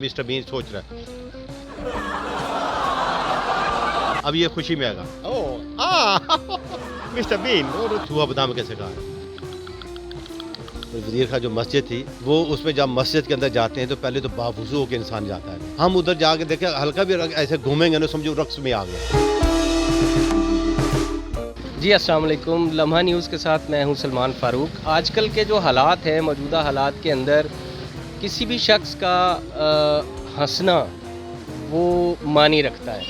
Mister been सोच रहा है अब ये खुशी में आएगा। मिस्टर बीन चूहा बादाम कैसे कहा है। वजीर का जो मस्जिद थी वो उसमें जब मस्जिद के अंदर जाते हैं तो पहले तो बावजू के इंसान जाता है। हम उधर जाके देखें हल्का भी ऐसे घूमेंगे ना समझो रक्स में आ गया। जी अस्सलाम वालेकुम, लम्हा न्यूज़ के साथ मैं हूं सलमान फ़ारूक। आजकल के जो हालात हैं, मौजूदा हालात के अंदर किसी भी शख्स का हंसना वो मानी रखता है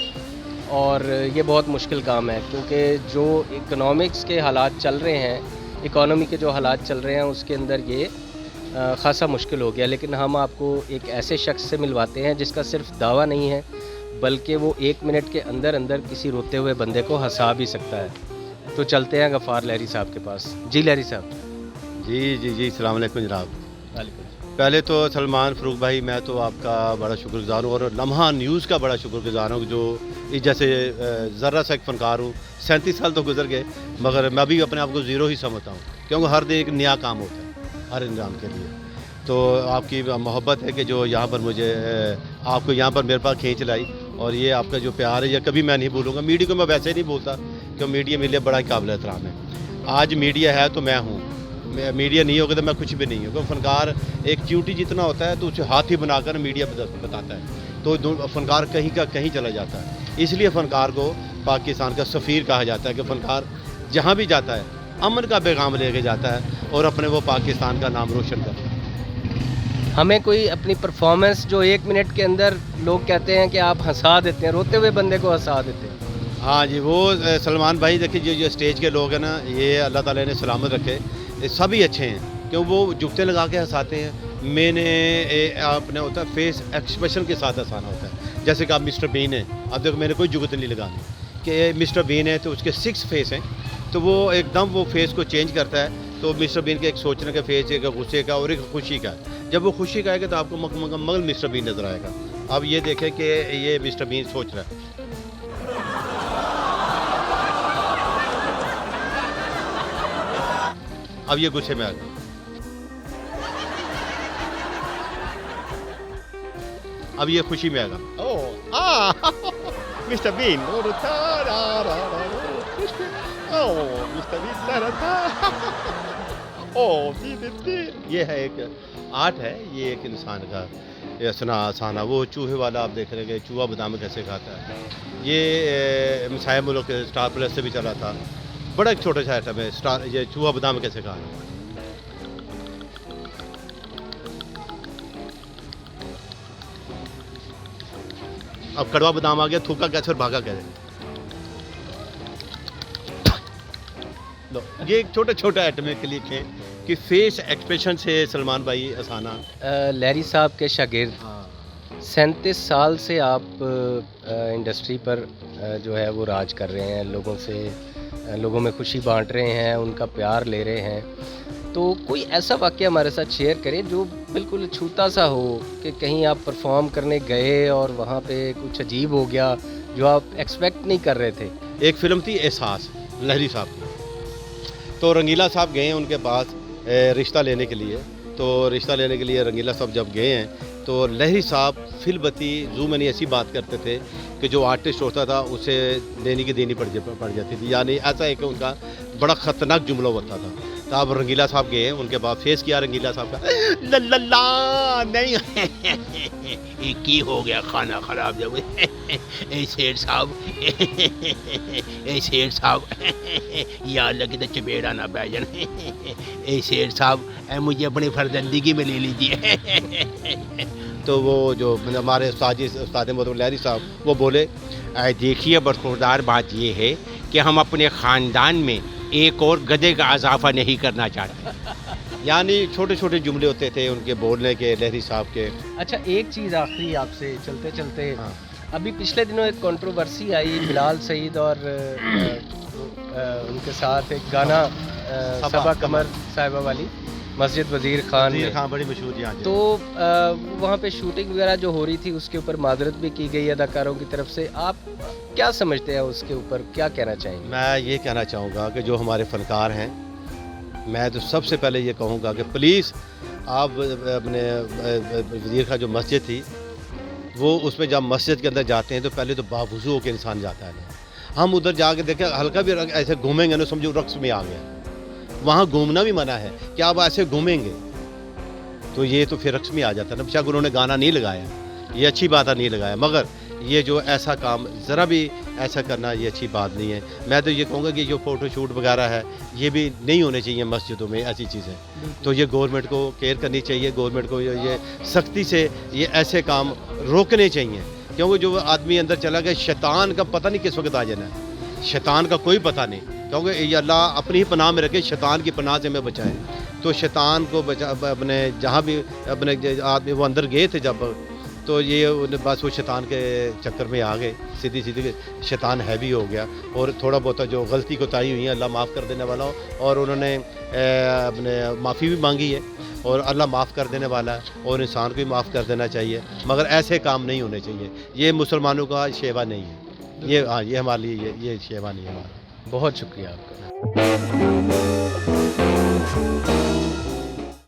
और ये बहुत मुश्किल काम है, क्योंकि जो इकोनॉमिक्स के हालात चल रहे हैं, इकोनॉमी के जो हालात चल रहे हैं उसके अंदर ये ख़ासा मुश्किल हो गया। लेकिन हम आपको एक ऐसे शख्स से मिलवाते हैं जिसका सिर्फ दावा नहीं है बल्कि वो 1 मिनट के अंदर अंदर किसी रोते हुए बंदे को हंसा भी सकता है। तो चलते हैं गफ़ार लहरी साहब के पास। जी लहरी साहब। जी अस्सलाम वालेकुम जनाब। वालेकुम। पहले तो सलमान फ़ारूक भाई मैं तो आपका बड़ा शुक्रगुज़ार हूँ और लम्हा न्यूज़ का बड़ा शुक्रगुज़ार हूँ जो जैसे ज़रा सा एक फ़नकार हूँ। 37 साल तो गुजर गए मगर मैं भी अपने आप को ज़ीरो ही समझता हूँ, क्योंकि हर दिन एक नया काम होता है हर इंसान के लिए। तो आपकी मोहब्बत है कि जो यहाँ पर मुझे आपको यहाँ पर मेरे पास खींच लाई और ये आपका जो प्यार है ये कभी मैं नहीं भूलूँगा। मीडिया को मैं वैसे नहीं भूलता क्योंकि मीडिया मेरे लिए बड़ा ही काबिल एहतराम है। आज मीडिया है तो मैं हूँ, मीडिया नहीं होगा तो मैं कुछ भी नहीं हूँ। क्योंकि फ़नकार एक चींटी जितना होता है तो उसे हाथी बनाकर मीडिया बताता है, तो फ़नकार कहीं का कहीं चला जाता है। इसलिए फ़नकार को पाकिस्तान का सफ़ीर कहा जाता है कि फ़नकार जहाँ भी जाता है अमन का पैगाम लेके जाता है और अपने वो पाकिस्तान का नाम रोशन करता है। हमें कोई अपनी परफॉर्मेंस जो 1 मिनट के अंदर लोग कहते हैं कि आप हंसा देते हैं, रोते हुए बंदे को हंसा देते हैं। हाँ जी, वो सलमान भाई देखिए जो स्टेज के लोग हैं ना, ये अल्लाह ताला ने सलामत रखे, सभी अच्छे हैं क्यों वो जुगते लगा के हंसाते हैं। मैंने अपने होता है फेस एक्सप्रेशन के साथ हंसाना होता है। जैसे कि आप मिस्टर बीन है, अब देखो मैंने कोई जुगत नहीं लगानी कि मिस्टर बीन है तो उसके 6 फेस हैं, तो वो एकदम वो फेस को चेंज करता है। तो मिस्टर बीन के एक सोचने का फेस, एक गुस्से का और एक खुशी का। जब वो खुशी का आएगा तो आपको मगल मिस्टर बीन नज़र आएगा। अब ये देखें कि ये मिस्टर बीन सोच रहा है। अब ये गुस्से में आ गया। अब ये खुशी में आएगा। मिस्टर बीन मिस्टर बीन ये है एक आर्ट है, ये एक इंसान का ये सुना आसाना। वो चूहे वाला आप देख रहे हैं, चूहा बादाम कैसे खाता है। ये मिसाइल मुल्क स्टार प्लस से भी चला था, बड़ा एक छोटा सा आइटम है स्टार, ये चूहा बादाम कैसे खाता है। अब कड़वा बादाम आ गया, थूका कैसे और भागा कैसे। ये एक छोटा छोटा आइटम है क्लिक है कि फेस एक्सप्रेशन से सलमान भाई आसाना। लहरी साहब के शागिर्द 37 साल से आप इंडस्ट्री पर जो है वो राज कर रहे हैं, लोगों में खुशी बांट रहे हैं, उनका प्यार ले रहे हैं। तो कोई ऐसा वाक़या हमारे साथ शेयर करें जो बिल्कुल छूता सा हो कि कहीं आप परफॉर्म करने गए और वहाँ पे कुछ अजीब हो गया जो आप एक्सपेक्ट नहीं कर रहे थे। एक फ़िल्म थी एहसास लहरी साहब की, तो रंगीला साहब गए हैं उनके पास रिश्ता लेने के लिए। तो रिश्ता लेने के लिए रंगीला साहब जब गए हैं तो लहरी साहब फिलबती जू में ऐसी बात करते थे कि जो आर्टिस्ट होता था उसे देनी की देनी पड़ जाती थी। यानी ऐसा है कि उनका बड़ा ख़तरनाक जुमला होता था। तो अब रंगीला साहब गए, उनके बाद फेस किया रंगीला साहब का ला नहीं की हो गया खाना ख़राब जब शेर साहब शेर साहब या लगे तो चपेड़ा ना बैजन शेर साहब मुझे अपनी फर्जंदगी में ले लीजिए। तो वो जो हमारे उस्ताद मोहतरम लहरी साहब वो बोले, देखिए बरखुरदार बात ये है कि हम अपने ख़ानदान में एक और गधे का इजाफा नहीं करना चाहते। यानी छोटे छोटे जुमले होते थे उनके बोलने के लहरी साहब के। अच्छा, एक चीज़ आखिरी आपसे चलते चलते, अभी पिछले दिनों एक कंट्रोवर्सी आई बिलाल सईद और उनके साथ एक गाना सबा कमर साहिबा वाली मस्जिद वज़ीर खान बड़ी मशहूर यहाँ। तो वहाँ पे शूटिंग वगैरह जो हो रही थी उसके ऊपर मादरत भी की गई अदाकारों की तरफ से। आप क्या समझते हैं उसके ऊपर, क्या कहना चाहेंगे? मैं ये कहना चाहूँगा कि जो हमारे फ़नकार हैं, मैं तो सबसे पहले ये कहूँगा कि प्लीज़ आप अपने वज़ीर का जो मस्जिद थी وہ اس میں جب مسجد کے اندر جاتے ہیں تو پہلے تو باوضو ہو کے انسان جاتا ہے. ہم ادھر جا کے دیکھیں ہلکا بھی ایسے گھومیں گے نا سمجھو رقص میں آ گیا. وہاں گھومنا بھی منع ہے کہ آپ ایسے گھومیں گے تو یہ تو پھر رقص میں آ جاتا ہے نا. بے شک انہوں نے گانا نہیں لگایا, یہ اچھی بات ہے نہیں لگایا, مگر یہ جو ایسا کام ذرا بھی ایسا کرنا یہ اچھی بات نہیں ہے. میں تو یہ کہوں گا کہ جو فوٹو شوٹ وغیرہ ہے یہ بھی نہیں ہونے چاہیے مسجدوں میں ایسی چیزیں. تو یہ گورنمنٹ کو کیئر کرنی چاہیے, گورنمنٹ کو یہ سختی سے یہ ایسے کام روکنے چاہیے, کیونکہ جو آدمی اندر چلا گیا شیطان کا پتہ نہیں کس وقت آ جانا ہے, شیطان کا کوئی پتہ نہیں, کیونکہ یہ اللہ اپنی ہی پناہ میں رکھے, شیطان کی پناہ سے ہمیں بچائے. تو شیطان کو اپنے جہاں بھی اپنے آدمی وہ اندر گئے تھے جب, تو یہ بس وہ شیطان کے چکر میں آ گئے, سیدھی شیطان ہیوی ہو گیا. اور تھوڑا بہت جو غلطی کوتاہی ہوئی ہیں اللہ معاف کر دینے والا ہو, اور انہوں نے اپنے معافی بھی مانگی ہے اور اللہ معاف کر دینے والا ہے, اور انسان کو بھی معاف کر دینا چاہیے, مگر ایسے کام نہیں ہونے چاہیے. یہ مسلمانوں کا شیوا نہیں ہے, یہ ہمارے لیے یہ شیوا نہیں ہے ہمارا. بہت شکریہ آپ کا.